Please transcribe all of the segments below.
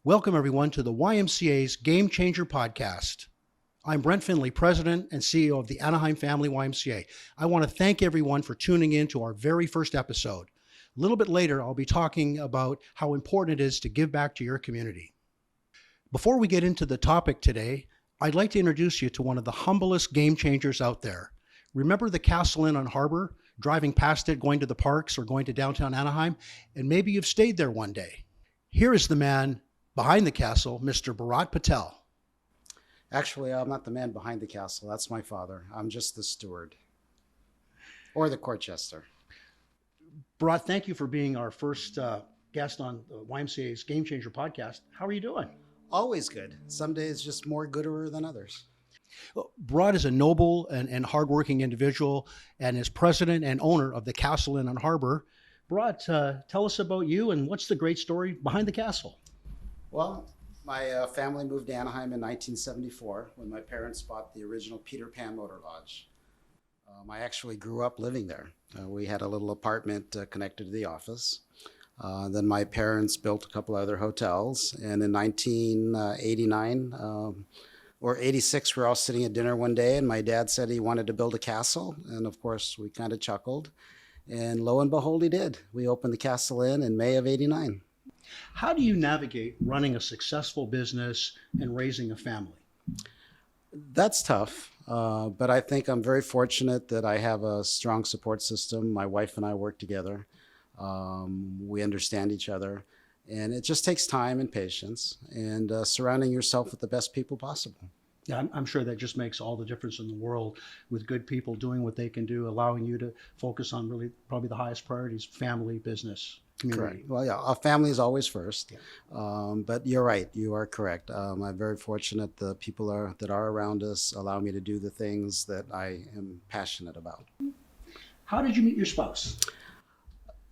Welcome, everyone, to the YMCA's Game Changer podcast. I'm Brent Finley, President and CEO of the Anaheim Family YMCA. I want to thank everyone for tuning in to our very first episode. A little bit later, I'll be talking about how important it is to give back to your community. Before we get into the topic today, I'd like to introduce you to one of the humblest game changers out there. Remember the Castle Inn on Harbor, driving past it, going to the parks or going to downtown Anaheim? And maybe you've stayed there one day. Here is the man behind the castle, Mr. Bharat Patel. Actually, I'm not the man behind the castle. That's my father. I'm just the steward or the court jester. Bharat, thank you for being our first guest on the YMCA's Game Changer podcast. How are you doing? Always good. Some days just more gooder than others. Well, Bharat is a noble and hardworking individual and is president and owner of the Castle Inn on Harbor. Bharat, tell us about you and what's the great story behind the castle? Well, my family moved to Anaheim in 1974 when my parents bought the original Peter Pan Motor Lodge. I actually grew up living there. We had a little apartment connected to the office. Then my parents built a couple other hotels. And in 1989 or 86, we were all sitting at dinner one day and my dad said he wanted to build a castle. And of course, we kind of chuckled. And lo and behold, he did. We opened the Castle Inn in May of 89. How do you navigate running a successful business and raising a family? That's tough, but I think I'm very fortunate that I have a strong support system. My wife and I work together. We understand each other, and it just takes time and patience and surrounding yourself with the best people possible. Yeah, I'm sure that just makes all the difference in the world with good people doing what they can do, allowing you to focus on really probably the highest priorities, family, business, community. Correct. Well, yeah, our family is always first, Yeah. But you're right. You are correct. I'm very fortunate the people that are around us allow me to do the things that I am passionate about. How did you meet your spouse?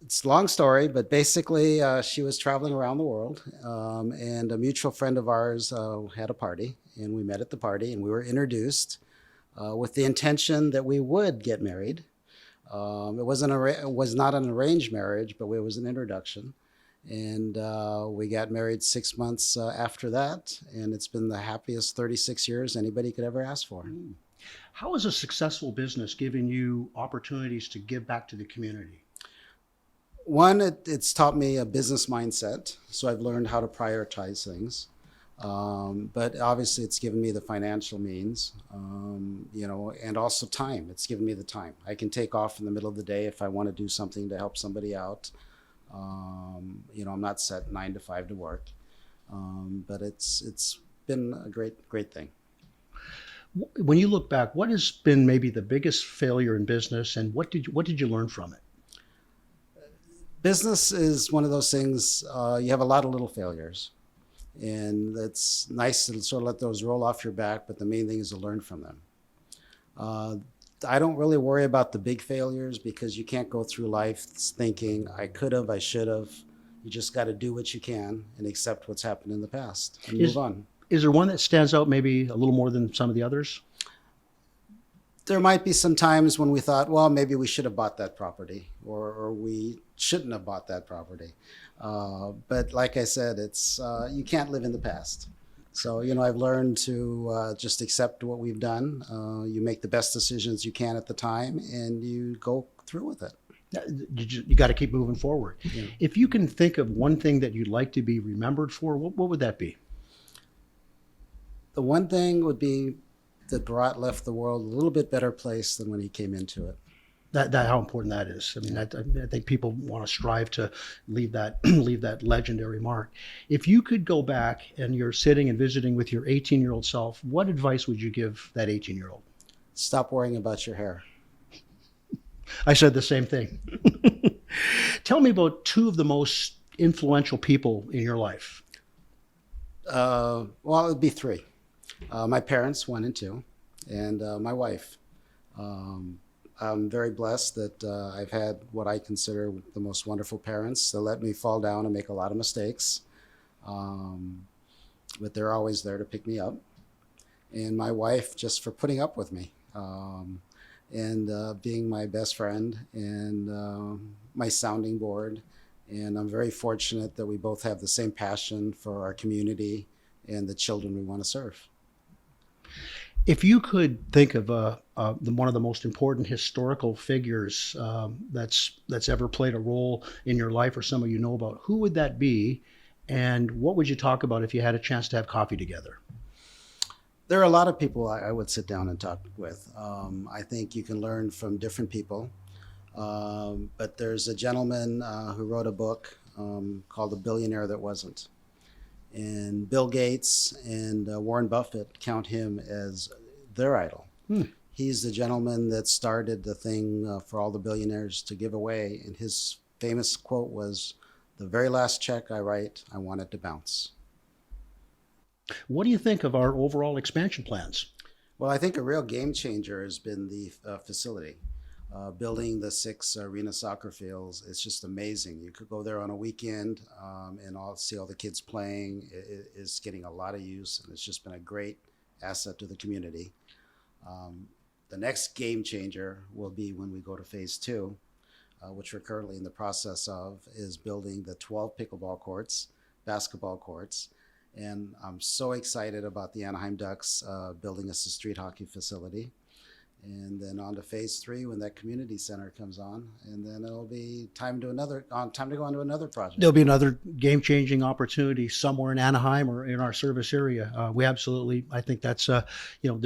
It's a long story, but basically she was traveling around the world and a mutual friend of ours had a party and we met at the party and we were introduced with the intention that we would get married. It was not an arranged marriage, but it was an introduction. And we got married 6 months after that. And it's been the happiest 36 years anybody could ever ask for. How has a successful business given you opportunities to give back to the community? One, it's taught me a business mindset. So I've learned how to prioritize things. But obviously it's given me the financial means, and also time. It's given me the time. I can take off in the middle of the day if I want to do something to help somebody out. I'm not set 9 to 5 to work, but it's been a great thing. When you look back, what has been maybe the biggest failure in business and what did you learn from it? Business is one of those things, you have a lot of little failures. And it's nice to sort of let those roll off your back, but the main thing is to learn from them. I don't really worry about the big failures because you can't go through life thinking, I could have, I should have. You just got to do what you can and accept what's happened in the past and move on. Is there one that stands out maybe a little more than some of the others? There might be some times when we thought, well, maybe we should have bought that property or we shouldn't have bought that property. But like I said, it's you can't live in the past. So, I've learned to just accept what we've done. You make the best decisions you can at the time and you go through with it. You got to keep moving forward. Yeah. If you can think of one thing that you'd like to be remembered for, what would that be? The one thing would be that Bharat left the world a little bit better place than when he came into it. That how important that is. I mean, I think people want to strive to leave that leave that legendary mark. If you could go back and you're sitting and visiting with your 18-year-old self, what advice would you give that 18-year-old? Stop worrying about your hair. I said the same thing. Tell me about two of the most influential people in your life. Well, it would be three. My parents, 1 and 2, and my wife. I'm very blessed that I've had what I consider the most wonderful parents. They let me fall down and make a lot of mistakes, but they're always there to pick me up. And my wife, just for putting up with me and being my best friend and my sounding board And I'm very fortunate that we both have the same passion for our community and the children we want to serve. If you could think of one of the most important historical figures that's ever played a role in your life or someone you know about, who would that be? And what would you talk about if you had a chance to have coffee together? There are a lot of people I would sit down and talk with. I think you can learn from different people. But there's a gentleman who wrote a book called The Billionaire That Wasn't. And Bill Gates and Warren Buffett count him as their idol. He's the gentleman that started the thing for all the billionaires to give away. And his famous quote was, "The very last check I write, I want it to bounce." What do you think of our overall expansion plans? Well, I think a real game changer has been the facility. Building the 6 arena soccer fields, it's just amazing. You could go there on a weekend and see all the kids playing. It's getting a lot of use, and it's just been a great asset to the community. The next game changer will be when we go to phase 2, which we're currently in the process of, is building the 12 pickleball courts, basketball courts. And I'm so excited about the Anaheim Ducks building us a street hockey facility. And then on to phase 3 when that community center comes on, and then it'll be time to go on to another project. There'll be another game-changing opportunity somewhere in Anaheim or in our service area. I think that's the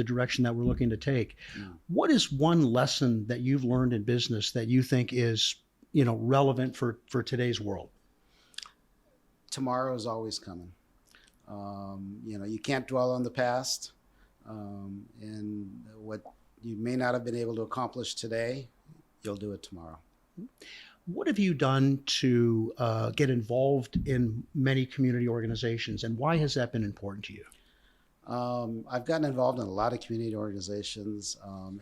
direction that we're looking to take. Yeah. What is one lesson that you've learned in business that you think is relevant for today's world? Tomorrow is always coming. You can't dwell on the past, and what you may not have been able to accomplish today, you'll do it tomorrow. What have you done to get involved in many community organizations, and why has that been important to you? I've gotten involved in a lot of community organizations,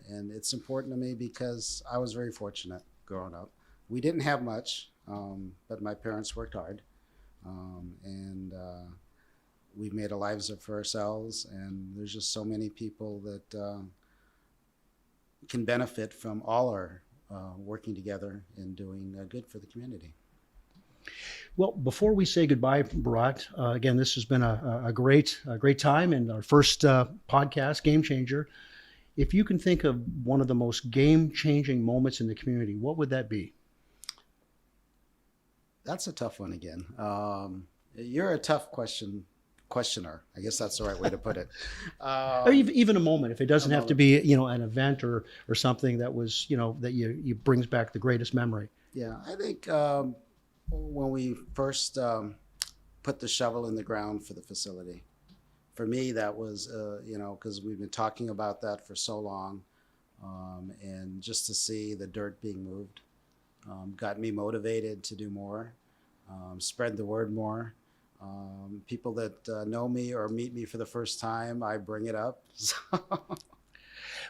and it's important to me because I was very fortunate growing up. We didn't have much, but my parents worked hard, and we've made a lives for ourselves, and there's just so many people that can benefit from all our working together and doing good for the community. Well, before we say goodbye, Bharat, again, this has been a great time and our first podcast, Game Changer. If you can think of one of the most game-changing moments in the community, what would that be? That's a tough one again. You're a tough questioner. I guess that's the right way to put it. Or even a moment, if it doesn't have to be, an event or something that was, that you brings back the greatest memory. Yeah, I think when we first put the shovel in the ground for the facility, for me, that was, because we've been talking about that for so long, and just to see the dirt being moved got me motivated to do more, spread the word more. People that know me or meet me for the first time, I bring it up.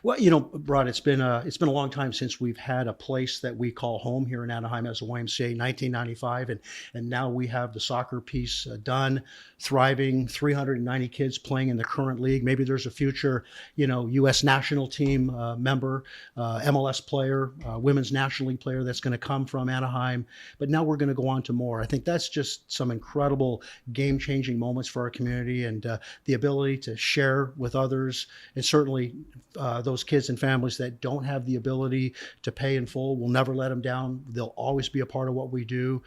Well, Rod, it's been a long time since we've had a place that we call home here in Anaheim as a YMCA, 1995, and now we have the soccer piece done, thriving, 390 kids playing in the current league. Maybe there's a future, U.S. national team member, MLS player, women's national league player that's going to come from Anaheim. But now we're going to go on to more. I think that's just some incredible game-changing moments for our community, and the ability to share with others, and certainly those kids and families that don't have the ability to pay in full. We'll never let them down. They'll always be a part of what we do.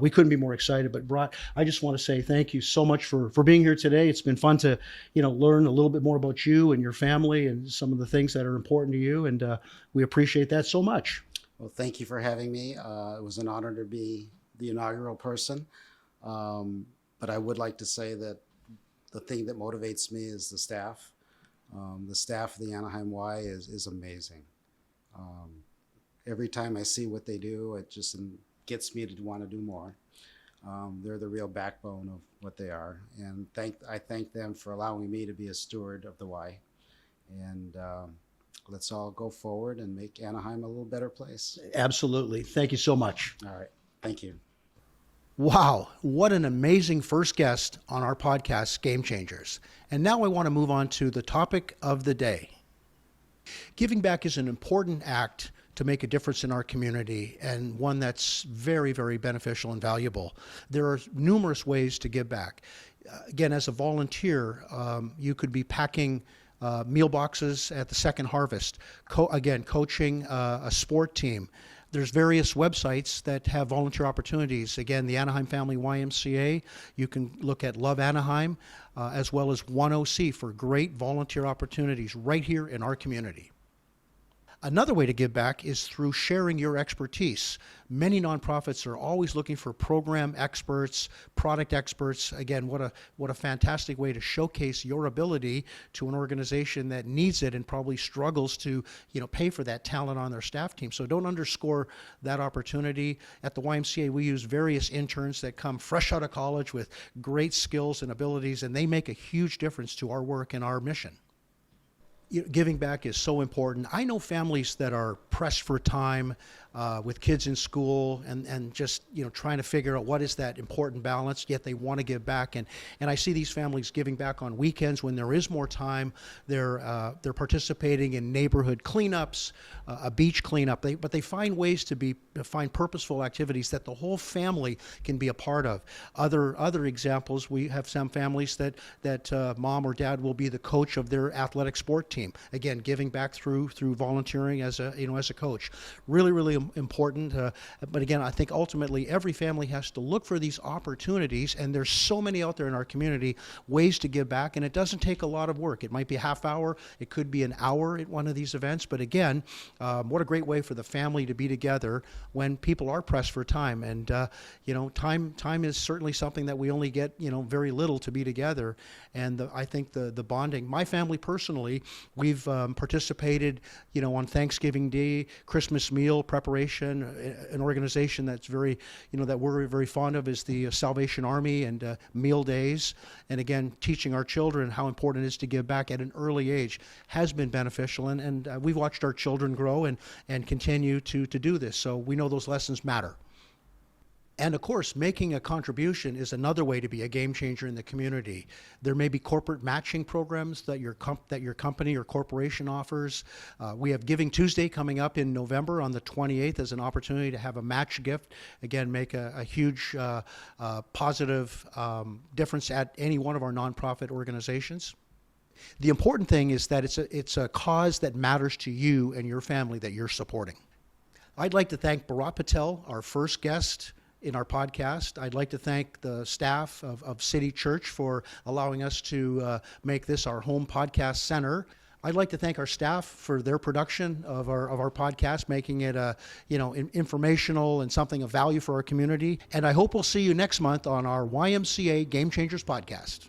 We couldn't be more excited. But Bharat, I just want to say thank you so much for being here today. It's been fun to learn a little bit more about you and your family and some of the things that are important to you, and we appreciate that so much. Well, thank you for having me. It was an honor to be the inaugural person, but I would like to say that the thing that motivates me is the staff. The staff of the Anaheim Y is amazing. Every time I see what they do, it just gets me to want to do more. They're the real backbone of what they are. And I thank them for allowing me to be a steward of the Y. And let's all go forward and make Anaheim a little better place. Absolutely. Thank you so much. All right. Thank you. Wow, what an amazing first guest on our podcast, Game Changers. And now I want to move on to the topic of the day. Giving back is an important act to make a difference in our community, and one that's very, very beneficial and valuable. There are numerous ways to give back. Again, as a volunteer, you could be packing meal boxes at the Second Harvest, coaching a sport team. There's various websites that have volunteer opportunities. Again, the Anaheim Family YMCA, you can look at Love Anaheim, as well as 10C for great volunteer opportunities right here in our community. Another way to give back is through sharing your expertise. Many nonprofits are always looking for program experts, product experts. Again, what a fantastic way to showcase your ability to an organization that needs it and probably struggles to, pay for that talent on their staff team. So don't underscore that opportunity. At the YMCA, we use various interns that come fresh out of college with great skills and abilities, and they make a huge difference to our work and our mission. Giving back is so important. I know families that are pressed for time with kids in school and just trying to figure out what is that important balance, yet they want to give back. And I see these families giving back on weekends when there is more time. They're participating in neighborhood cleanups, a beach cleanup. But they find ways to find purposeful activities that the whole family can be a part of. Other examples, we have some families that mom or dad will be the coach of their athletic sport team. Again, giving back through volunteering as a coach. Really important. But again, I think ultimately every family has to look for these opportunities, and there's so many out there in our community, ways to give back, and it doesn't take a lot of work. It might be a half hour, it could be an hour at one of these events, but again, what a great way for the family to be together when people are pressed for time. And time is certainly something that we only get very little to be together. And I think the bonding. My family personally, we've participated on Thanksgiving Day, Christmas meal preparation. An organization that's very that we're very fond of is the Salvation Army and meal days. And again, teaching our children how important it is to give back at an early age has been beneficial. And we've watched our children grow and continue to do this. So we know those lessons matter. And of course, making a contribution is another way to be a game changer in the community. There may be corporate matching programs that your company or corporation offers. We have Giving Tuesday coming up in November on the 28th as an opportunity to have a match gift. Again, make a huge positive difference at any one of our nonprofit organizations. The important thing is that it's a cause that matters to you and your family that you're supporting. I'd like to thank Bharat Patel, our first guest in our podcast. I'd like to thank the staff of City Church for allowing us to make this our home podcast center. I'd like to thank our staff for their production of our podcast, making it informational and something of value for our community. And I hope we'll see you next month on our YMCA Game Changers podcast.